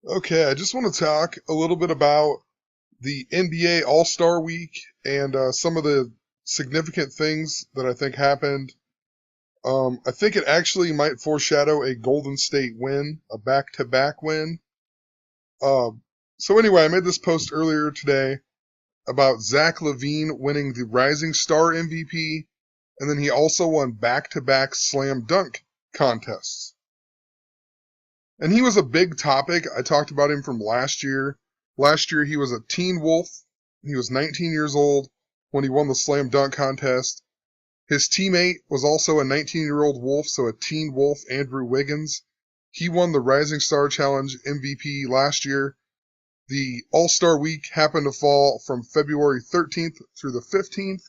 Okay, I just want to talk a little bit about the NBA All-Star Week and some of the significant things that I think happened. I think it actually might foreshadow a Golden State win, a back-to-back win. So anyway, I made this post earlier today about Zach LaVine winning the Rising Star MVP, and then he also won back-to-back slam dunk contests. And he was a big topic. I talked about him from last year. Last year, he was a teen wolf. He was 19 years old when he won the slam dunk contest. His teammate was also a 19-year-old wolf, so a teen wolf, Andrew Wiggins. He won the Rising Star Challenge MVP last year. The All-Star Week happened to fall from February 13th through the 15th,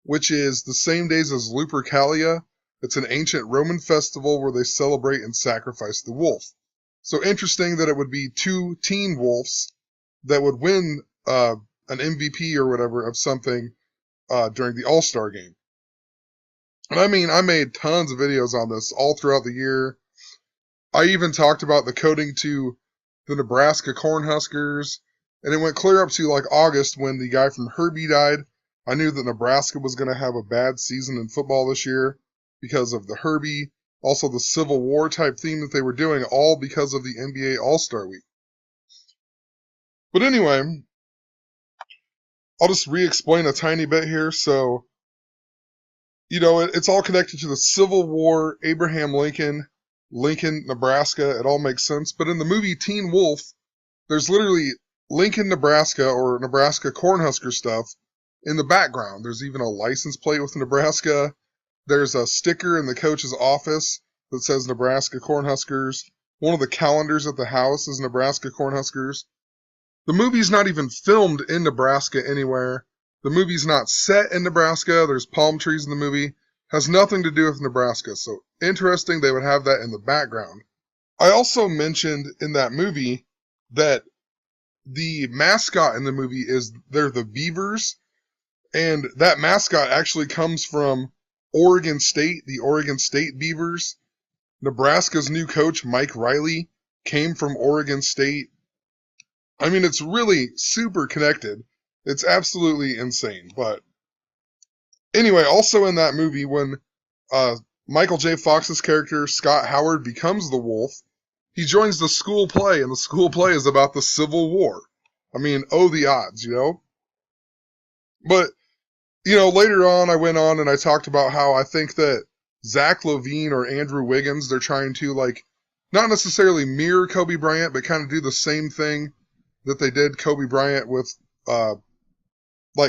which is the same days as Lupercalia. It's an ancient Roman festival where they celebrate and sacrifice the wolf. So interesting that it would be two teen wolves that would win an MVP or whatever of something during the All-Star game. And I mean, I made tons of videos on this all throughout the year. I even talked about the coding to the Nebraska Cornhuskers, and it went clear up to like August when the guy from Herbie died. I knew that Nebraska was going to have a bad season in football this year because of the Herbie, also the Civil War type theme that they were doing, all because of the NBA All-Star Week. But anyway, I'll just re-explain a tiny bit here. So, it's all connected to the Civil War, Abraham Lincoln, Nebraska. It all makes sense. But in the movie Teen Wolf, there's literally Lincoln, Nebraska, or Nebraska Cornhusker stuff in the background. There's even a license plate with Nebraska. There's a sticker in the coach's office that says Nebraska Cornhuskers. One of the calendars at the house is Nebraska Cornhuskers. The movie's not even filmed in Nebraska anywhere. The movie's not set in Nebraska. There's palm trees in the movie. Has nothing to do with Nebraska. So interesting they would have that in the background. I also mentioned in that movie that the mascot in the movie they're the Beavers. And that mascot actually comes from Oregon State, the Oregon State Beavers. Nebraska's new coach, Mike Riley, came from Oregon State. I mean, it's really super connected. It's absolutely insane. But anyway, also in that movie, when Michael J. Fox's character, Scott Howard, becomes the wolf, he joins the school play, and the school play is about the Civil War. I mean, oh, the odds, But later on, I went on and I talked about how I think that Zach LaVine or Andrew Wiggins, they're trying to, not necessarily mirror Kobe Bryant, but kind of do the same thing that they did Kobe Bryant with,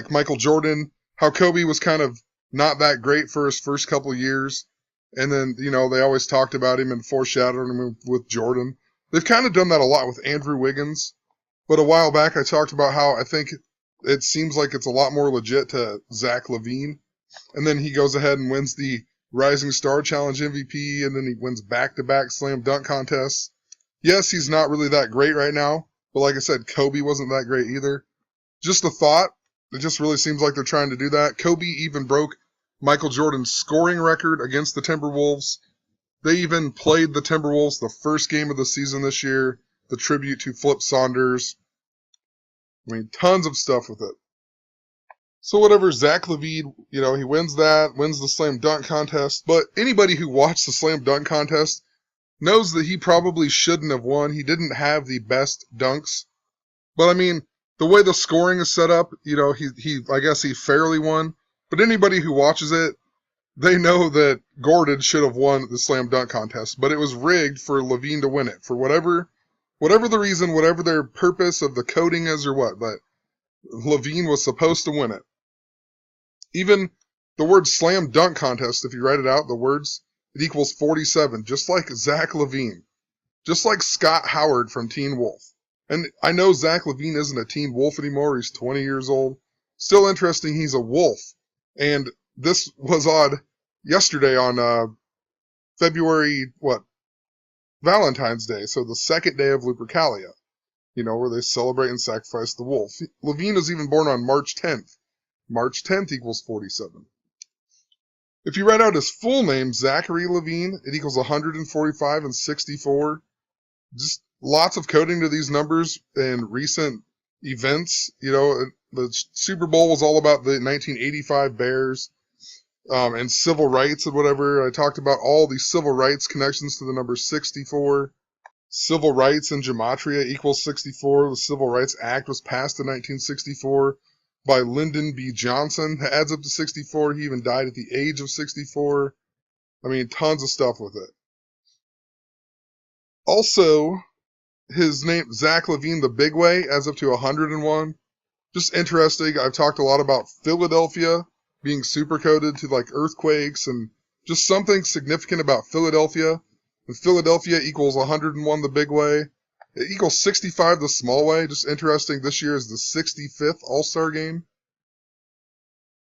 Michael Jordan. How Kobe was kind of not that great for his first couple years. And then, they always talked about him and foreshadowed him with Jordan. They've kind of done that a lot with Andrew Wiggins. But a while back, I talked about how I think it seems like it's a lot more legit to Zach LaVine. And then he goes ahead and wins the Rising Star Challenge MVP, and then he wins back-to-back slam dunk contests. Yes, he's not really that great right now, but like I said, Kobe wasn't that great either. Just a thought. It just really seems like they're trying to do that. Kobe even broke Michael Jordan's scoring record against the Timberwolves. They even played the Timberwolves the first game of the season this year, the tribute to Flip Saunders. I mean, tons of stuff with it. So whatever, Zach LaVine, he wins the slam dunk contest. But anybody who watched the slam dunk contest knows that he probably shouldn't have won. He didn't have the best dunks. But I mean, the way the scoring is set up, I guess he fairly won. But anybody who watches it, they know that Gordon should have won the slam dunk contest. But it was rigged for LaVine to win it for whatever the reason, whatever their purpose of the coding is or what. But LaVine was supposed to win it. Even the word slam dunk contest, if you write it out, the words, it equals 47, just like Zach LaVine. Just like Scott Howard from Teen Wolf. And I know Zach LaVine isn't a teen wolf anymore. He's 20 years old. Still interesting, he's a wolf. And this was odd yesterday on February, Valentine's Day. So the second day of Lupercalia, where they celebrate and sacrifice the wolf. LaVine was even born on March 10th. March 10th equals 47. If you write out his full name, Zachary LaVine, it equals 145 and 64. Just Lots of coding to these numbers in recent events. You know, the Super Bowl was all about the 1985 Bears and civil rights and whatever. I talked about all these civil rights connections to the number 64. Civil rights in gematria equals 64. The Civil Rights Act was passed in 1964 by Lyndon B. Johnson. That adds up to 64. He even died at the age of 64. I mean, tons of stuff with it. Also, his name, Zach LaVine, the Big Way, adds up to 101. Just interesting. I've talked a lot about Philadelphia being supercoded to like earthquakes and just something significant about Philadelphia. And Philadelphia equals 101 the Big Way. It equals 65 the Small Way. Just interesting. This year is the 65th All-Star game.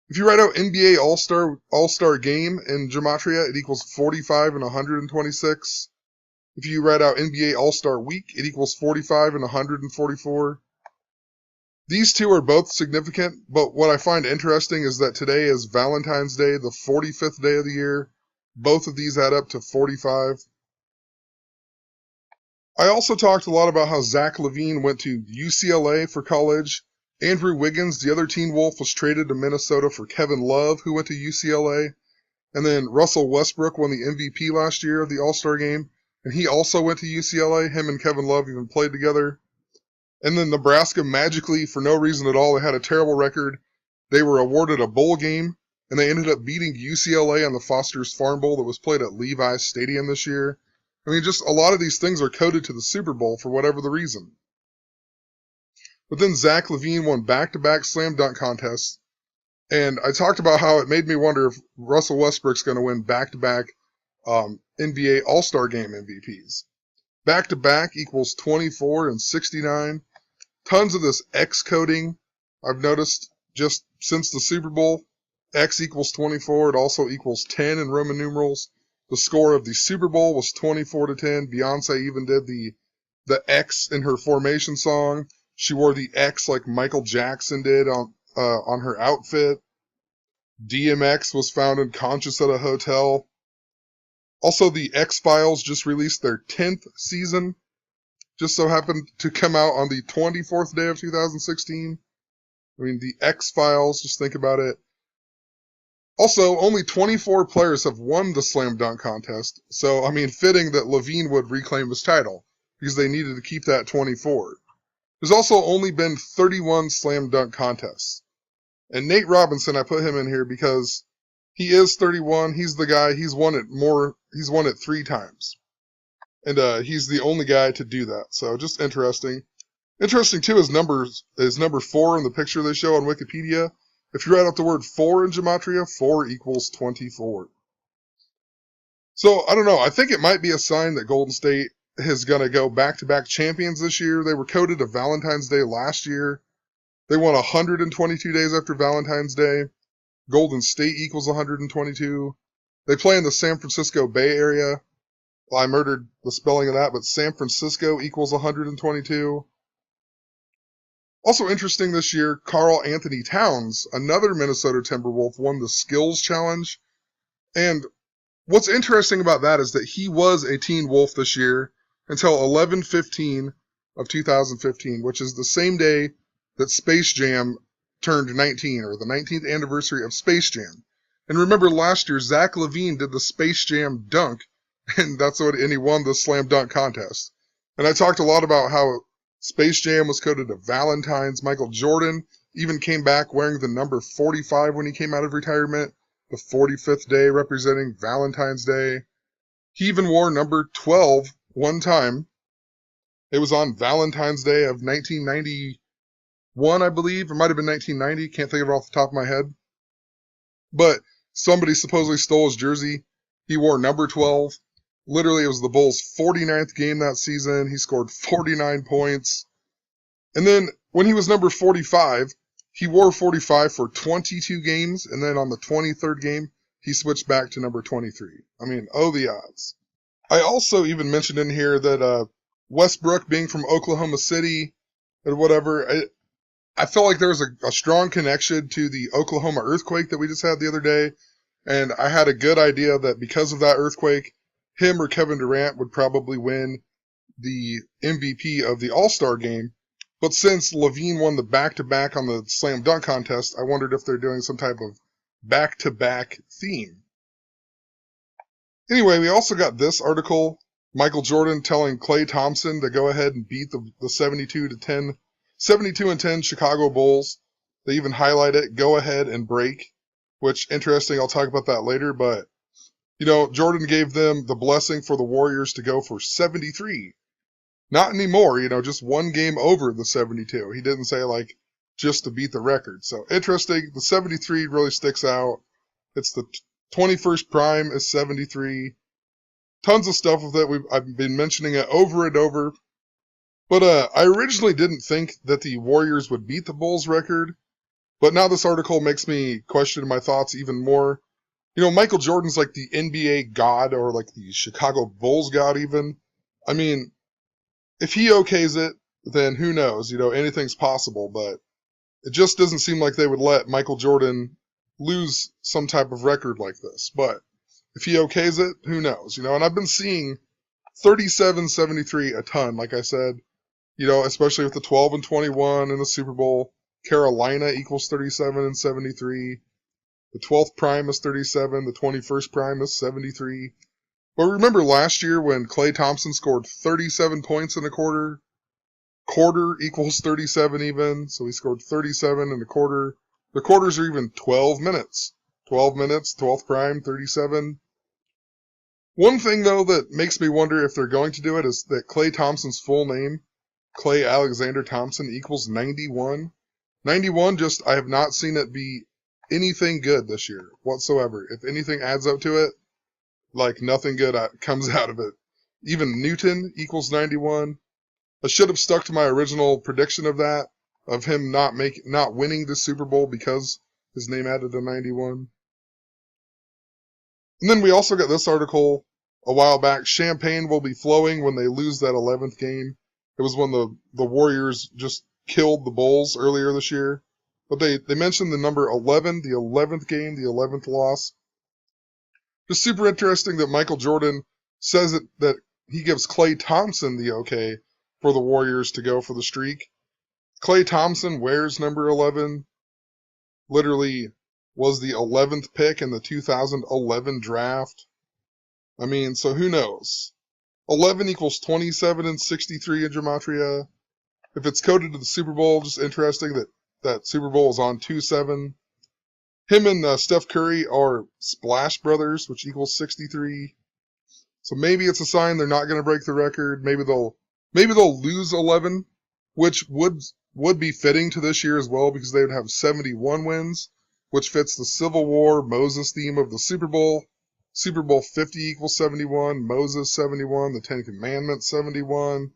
If you write out NBA All-Star game in gematria, it equals 45 and 126. If you write out NBA All-Star Week, it equals 45 and 144. These two are both significant, but what I find interesting is that today is Valentine's Day, the 45th day of the year. Both of these add up to 45. I also talked a lot about how Zach LaVine went to UCLA for college. Andrew Wiggins, the other Teen Wolf, was traded to Minnesota for Kevin Love, who went to UCLA. And then Russell Westbrook won the MVP last year of the All-Star game, and he also went to UCLA. Him and Kevin Love even played together. And then Nebraska magically, for no reason at all, they had a terrible record. They were awarded a bowl game, and they ended up beating UCLA on the Foster's Farm Bowl that was played at Levi's Stadium this year. I mean, just a lot of these things are coded to the Super Bowl for whatever the reason. But then Zach LaVine won back-to-back slam dunk contests, and I talked about how it made me wonder if Russell Westbrook's going to win back-to-back NBA All-Star Game MVPs. Back-to-back equals 24 and 69. Tons of this X coding I've noticed just since the Super Bowl. X equals 24. It also equals 10 in Roman numerals. The score of the Super Bowl was 24-10. Beyonce even did the X in her Formation song. She wore the X like Michael Jackson did on her outfit. DMX was found unconscious at a hotel. Also, the X-Files just released their 10th season. Just so happened to come out on the 24th day of 2016. I mean, the X-Files, just think about it. Also, only 24 players have won the slam dunk contest. So, I mean, fitting that LaVine would reclaim his title because they needed to keep that 24. There's also only been 31 slam dunk contests. And Nate Robinson, I put him in here because he is 31. He's the guy. He's won it more. He's won it 3 times. And he's the only guy to do that. So just interesting. Interesting, too, is number 4 in the picture they show on Wikipedia. If you write out the word 4 in gematria, 4 equals 24. So, I don't know. I think it might be a sign that Golden State is going to go back-to-back champions this year. They were coded to Valentine's Day last year. They won 122 days after Valentine's Day. Golden State equals 122. They play in the San Francisco Bay Area. Well, I murdered the spelling of that, but San Francisco equals 122. Also interesting this year, Karl Anthony Towns, another Minnesota Timberwolf, won the Skills Challenge. And what's interesting about that is that he was a Teen Wolf this year until 11/15 of 2015, which is the same day that Space Jam turned 19, or the 19th anniversary of Space Jam. And remember last year, Zach LaVine did the Space Jam dunk, and he won the slam dunk contest. And I talked a lot about how Space Jam was coded to Valentine's. Michael Jordan even came back wearing the number 45 when he came out of retirement, the 45th day representing Valentine's Day. He even wore number 12 one time. It was on Valentine's Day of 1991, I believe. It might have been 1990. Can't think of it off the top of my head. But somebody supposedly stole his jersey. He wore number 12. Literally, it was the Bulls' 49th game that season. He scored 49 points. And then when he was number 45, he wore 45 for 22 games. And then on the 23rd game, he switched back to number 23. I mean, oh, the odds. I also even mentioned in here that Westbrook being from Oklahoma City and whatever, I felt like there was a strong connection to the Oklahoma earthquake that we just had the other day. And I had a good idea that because of that earthquake, him or Kevin Durant would probably win the MVP of the All-Star game. But since Levine won the back-to-back on the slam dunk contest, I wondered if they're doing some type of back-to-back theme. Anyway, we also got this article, Michael Jordan telling Klay Thompson to go ahead and beat the 72-10 Chicago Bulls. They even highlight it, go ahead and break, which, interesting, I'll talk about that later, but, Jordan gave them the blessing for the Warriors to go for 73. Not anymore, just one game over the 72. He didn't say, just to beat the record. So, interesting. The 73 really sticks out. It's the 21st prime is 73. Tons of stuff with it. I've been mentioning it over and over. But I originally didn't think that the Warriors would beat the Bulls record. But now this article makes me question my thoughts even more. Michael Jordan's like the NBA god or like the Chicago Bulls god even. I mean, if he okays it, then who knows? Anything's possible, but it just doesn't seem like they would let Michael Jordan lose some type of record like this. But if he okays it, who knows? And I've been seeing 37-73 a ton, like I said, especially with the 12-21 in the Super Bowl. Carolina equals 37-73. The 12th prime is 37. The 21st prime is 73. But remember last year when Klay Thompson scored 37 points in a quarter? Quarter equals 37 even, so he scored 37 in a quarter. The quarters are even 12 minutes. 12 minutes, 12th prime, 37. One thing, though, that makes me wonder if they're going to do it is that Klay Thompson's full name, Klay Alexander Thompson, equals 91. 91, I have not seen it be anything good this year whatsoever. If anything adds up to it, nothing good comes out of it. Even Newton equals 91. I should have stuck to my original prediction of that, of him not winning the Super Bowl because his name added to 91. And then we also got this article a while back. Champagne will be flowing when they lose that 11th game. It was when the Warriors just killed the Bulls earlier this year. But they mentioned the number 11, the 11th game, the 11th loss. Just super interesting that Michael Jordan says that he gives Klay Thompson the okay for the Warriors to go for the streak. Klay Thompson wears number 11, literally was the 11th pick in the 2011 draft. I mean, so who knows? 11 equals 27-63 in Gematria. If it's coded to the Super Bowl, just interesting that Super Bowl is on 2-7. Him and Steph Curry are Splash Brothers, which equals 63. So maybe it's a sign they're not going to break the record. Maybe they'll lose 11, which would be fitting to this year as well because they would have 71 wins, which fits the Civil War Moses theme of the Super Bowl. Super Bowl 50 equals 71, Moses 71, the Ten Commandments 71,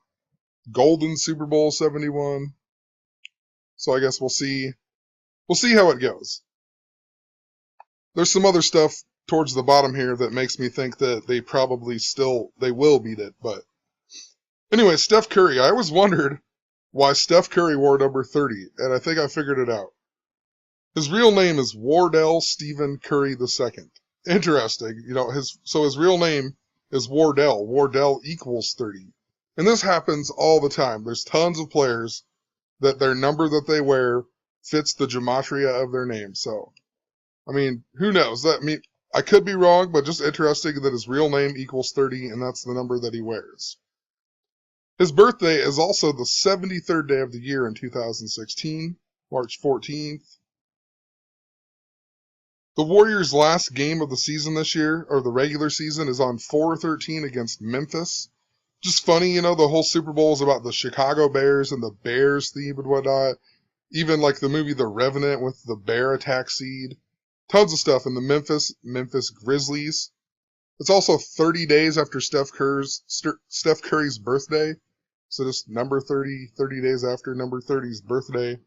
Golden Super Bowl 71. So I guess we'll see how it goes. There's some other stuff towards the bottom here that makes me think that they will beat it. But anyway, Steph Curry. I always wondered why Steph Curry wore number 30, and I think I figured it out. His real name is Wardell Stephen Curry II. Interesting. His real name is Wardell. Wardell equals 30. And this happens all the time. There's tons of players that their number that they wear fits the gematria of their name. So, I mean, who knows? I could be wrong, but just interesting that his real name equals 30, and that's the number that he wears. His birthday is also the 73rd day of the year in 2016, March 14th. The Warriors' last game of the season this year, or the regular season, is on 4/13 against Memphis. Just funny, the whole Super Bowl is about the Chicago Bears and the Bears theme and whatnot. Even like the movie The Revenant with the bear attack seed. Tons of stuff in the Memphis Grizzlies. It's also 30 days after Steph Curry's birthday. So just number 30 days after number 30's birthday.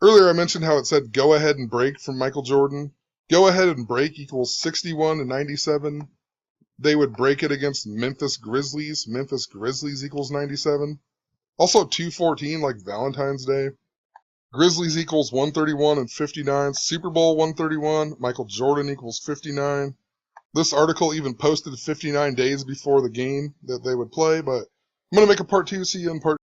Earlier I mentioned how it said go ahead and break from Michael Jordan. Go ahead and break equals 61-97. They would break it against Memphis Grizzlies. Memphis Grizzlies equals 97. Also 2/14 like Valentine's Day. Grizzlies equals 131-59. Super Bowl 131. Michael Jordan equals 59. This article even posted 59 days before the game that they would play, but I'm gonna make a part 2. See you in part